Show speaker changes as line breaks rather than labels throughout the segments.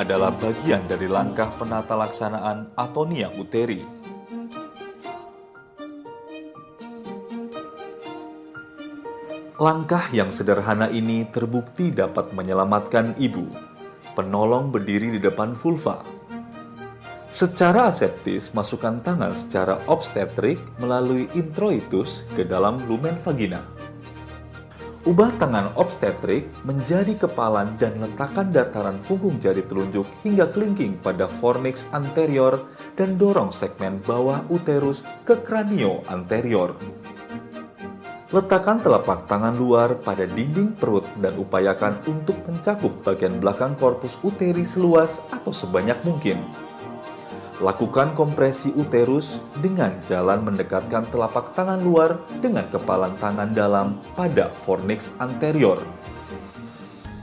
adalah bagian dari langkah penata laksanaan atonia uteri. Langkah yang sederhana ini terbukti dapat menyelamatkan ibu, penolong berdiri di depan vulva. Secara aseptis, masukkan tangan secara obstetrik melalui introitus ke dalam lumen vagina. Ubah tangan obstetrik menjadi kepalan dan letakkan dataran punggung jari telunjuk hingga kelingking pada fornix anterior dan dorong segmen bawah uterus ke kranio anterior. Letakkan telapak tangan luar pada dinding perut dan upayakan untuk mencakup bagian belakang korpus uteri seluas atau sebanyak mungkin. Lakukan kompresi uterus dengan jalan mendekatkan telapak tangan luar dengan kepalan tangan dalam pada fornix anterior.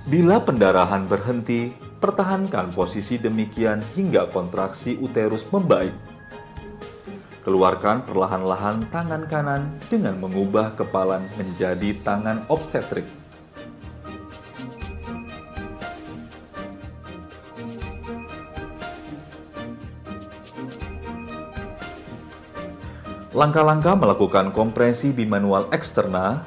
Bila pendarahan berhenti, pertahankan posisi demikian hingga kontraksi uterus membaik. Keluarkan perlahan-lahan tangan kanan dengan mengubah kepalan menjadi tangan obstetrik. Langkah-langkah melakukan kompresi bimanual eksterna,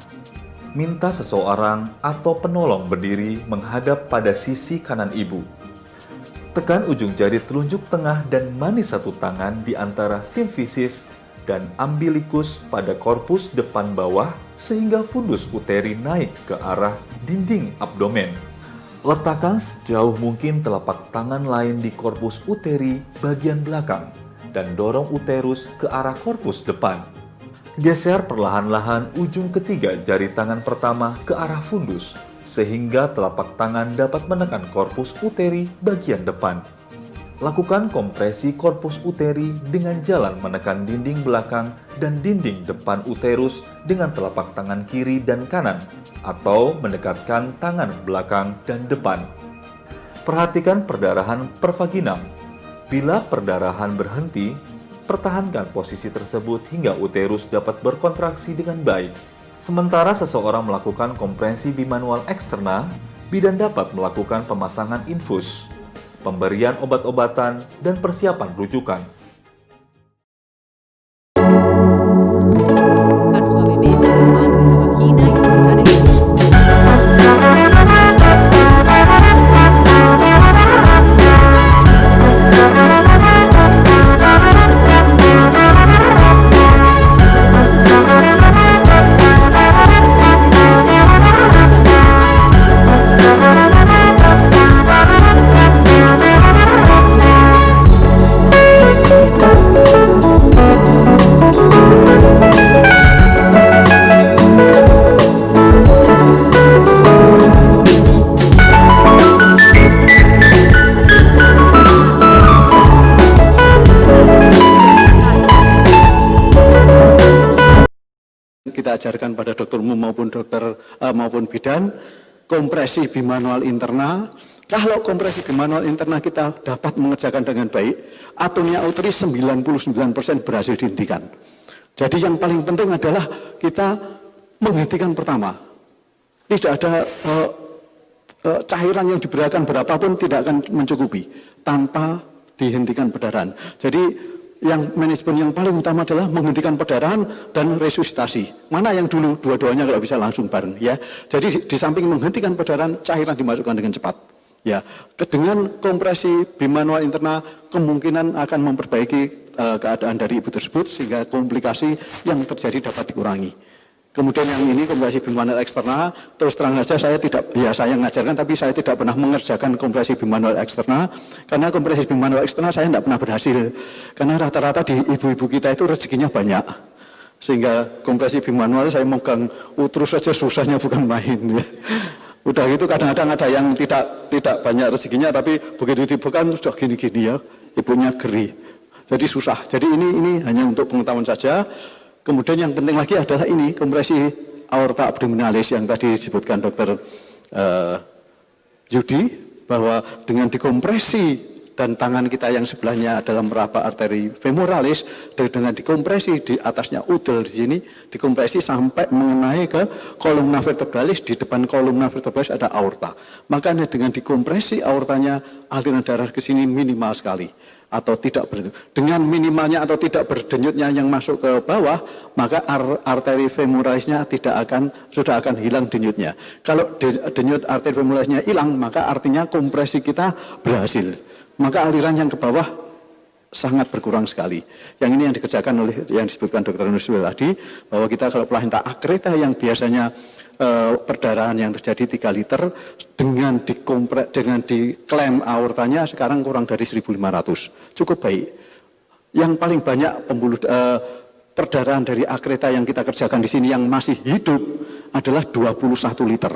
minta seseorang atau penolong berdiri menghadap pada sisi kanan ibu. Tekan ujung jari telunjuk tengah dan manis satu tangan di antara simfisis dan umbilicus pada korpus depan bawah sehingga fundus uteri naik ke arah dinding abdomen. Letakkan sejauh mungkin telapak tangan lain di korpus uteri bagian belakang dan dorong uterus ke arah korpus depan. Geser perlahan-lahan ujung ketiga jari tangan pertama ke arah fundus, sehingga telapak tangan dapat menekan korpus uteri bagian depan. Lakukan kompresi korpus uteri dengan jalan menekan dinding belakang dan dinding depan uterus dengan telapak tangan kiri dan kanan, atau mendekatkan tangan belakang dan depan. Perhatikan perdarahan pervaginam. Bila perdarahan berhenti, pertahankan posisi tersebut hingga uterus dapat berkontraksi dengan baik. Sementara seseorang melakukan kompresi bimanual eksterna, bidan dapat melakukan pemasangan infus, pemberian obat-obatan, dan persiapan rujukan.
Kita ajarkan pada dokter umum maupun bidan, kompresi bimanual interna. Kalau kompresi bimanual interna kita dapat mengerjakan dengan baik, atonia uteri 99% berhasil dihentikan. Jadi yang paling penting adalah kita menghentikan pertama. Tidak ada cairan yang diberikan berapapun tidak akan mencukupi tanpa dihentikan perdarahan. Jadi yang manajemen yang paling utama adalah menghentikan perdarahan dan resusitasi. Mana yang dulu? Dua-duanya kalau bisa langsung bareng ya. Jadi di samping menghentikan perdarahan, cairan dimasukkan dengan cepat. Ya, dengan kompresi bimanual interna kemungkinan akan memperbaiki keadaan dari ibu tersebut sehingga komplikasi yang terjadi dapat dikurangi. Kemudian yang ini kompresi bimanual eksterna, terus terang saja saya tidak, ya saya mengajarkan tapi saya tidak pernah mengerjakan kompresi bimanual eksterna, karena kompresi bimanual eksterna saya tidak pernah berhasil, karena rata-rata di ibu-ibu kita itu rezekinya banyak, sehingga kompresi bimanual saya megang uterus saja susahnya bukan main. Ya. Udah gitu kadang-kadang ada yang tidak banyak rezekinya, tapi begitu dibuka sudah gini-gini ya, ibunya geri, jadi susah. Jadi ini hanya untuk pengetahuan saja. Kemudian yang penting lagi adalah ini, kompresi aorta abdominalis yang tadi disebutkan dokter Yudi, bahwa dengan dikompresi dan tangan kita yang sebelahnya adalah meraba arteri femoralis, dengan dikompresi di atasnya udel di sini, dikompresi sampai mengenai ke kolumna vertebralis. Di depan kolumna vertebralis ada aorta. Makanya dengan dikompresi aortanya, aliran darah ke sini minimal sekali atau tidak dengan minimalnya atau tidak berdenyutnya yang masuk ke bawah, maka arteri femoralisnya sudah akan hilang denyutnya. Kalau denyut arteri femoralisnya hilang, maka artinya kompresi kita berhasil. Maka aliran yang ke bawah sangat berkurang sekali. Yang ini yang dikerjakan oleh yang disebutkan Dr. Nuswil tadi, bahwa kita kalau placenta akreta yang biasanya perdarahan yang terjadi 3 liter dengan diklaim aortanya sekarang kurang dari 1.500, cukup baik. Yang paling banyak perdarahan dari akreta yang kita kerjakan di sini yang masih hidup adalah 21 liter.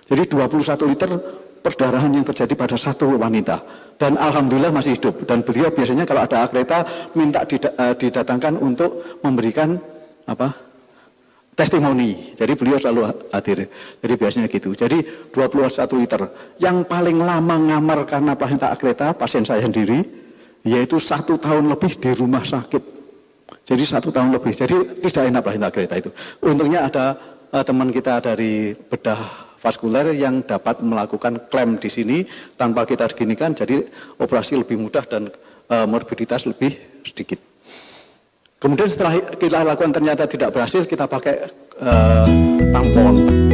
Jadi 21 liter perdarahan yang terjadi pada satu wanita, dan alhamdulillah masih hidup. Dan beliau biasanya kalau ada akreta minta didatangkan untuk memberikan testimoni. Jadi beliau selalu hadir. Jadi biasanya gitu. Jadi 21 liter. Yang paling lama ngamar karena placenta akreta, pasien saya sendiri, yaitu 1 tahun lebih di rumah sakit. Jadi 1 tahun lebih. Jadi tidak enak placenta akreta itu. Untungnya ada teman kita dari bedah vaskuler yang dapat melakukan klaim di sini tanpa kita diginikan. Jadi operasi lebih mudah dan morbiditas lebih sedikit. Kemudian setelah kita lakukan ternyata tidak berhasil, kita pakai tampon.